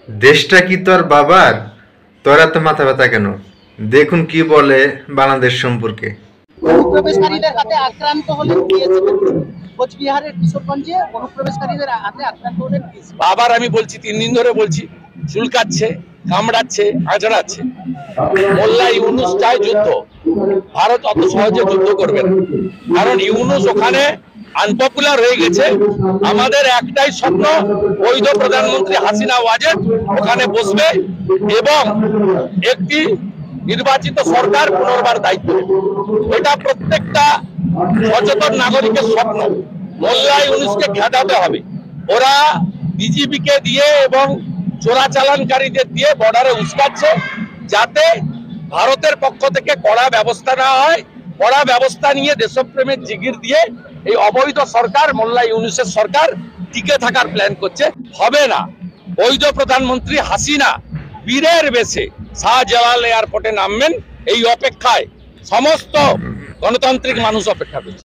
দেশটা কি তোর বাবার? তোর এত মাথা ব্যথা কেন? দেখুন কি বলে বাংলাদেশ সম্পর্কে। অনুপ্রবেশকারীদের হাতে আক্রান্ত হলেন বিএসএফ কোচবিহারের কিশোরগঞ্জে অনুপ্রবেশকারীদের হাতে আক্রান্ত হলেন বিএসএফ। আবার আমি বলছি, 3 দিন ধরে বলছি, চুলকাচ্ছে, কামড়াচ্ছে, আঁচড়াচ্ছে। মোল্লা ইউনুস চায় যুদ্ধ, ভারত অত সহজে যুদ্ধ করবে না, কারণ ইউনুস ওখানে আনপপুলার হয়ে গেছে। আমাদের একটাই স্বপ্ন, বৈধ প্রধানমন্ত্রী হাসিনা ওয়াজেদ ওখানে বসবে এবং একটি নির্বাচিত সরকার পুনর্বার দায়িত্ব নেবে। এটা প্রত্যেকটা সচেতন নাগরিকের স্বপ্ন। মোল্লা ইউনুসকে খেদাতে হবে। ওরা বিজিবিকে দিয়ে এবং চোরাচালানকারীদের দিয়ে বর্ডারে উস্কাচ্ছে, যাতে ভারতের পক্ষ থেকে কড়া ব্যবস্থা নেওয়া হয়। কড়া ব্যবস্থা নিয়ে দেশপ্রেমের জিগির দিয়ে এই অবৈধ সরকার, মোল্লা ইউনুসের সরকার টিকে থাকার প্ল্যান করছে। হবে না। বৈধ প্রধানমন্ত্রী হাসিনা বীরের বেশে শাহজালাল এয়ারপোর্টে নামবেন, এই অপেক্ষায় সমস্ত গণতান্ত্রিক মানুষ অপেক্ষা করছে।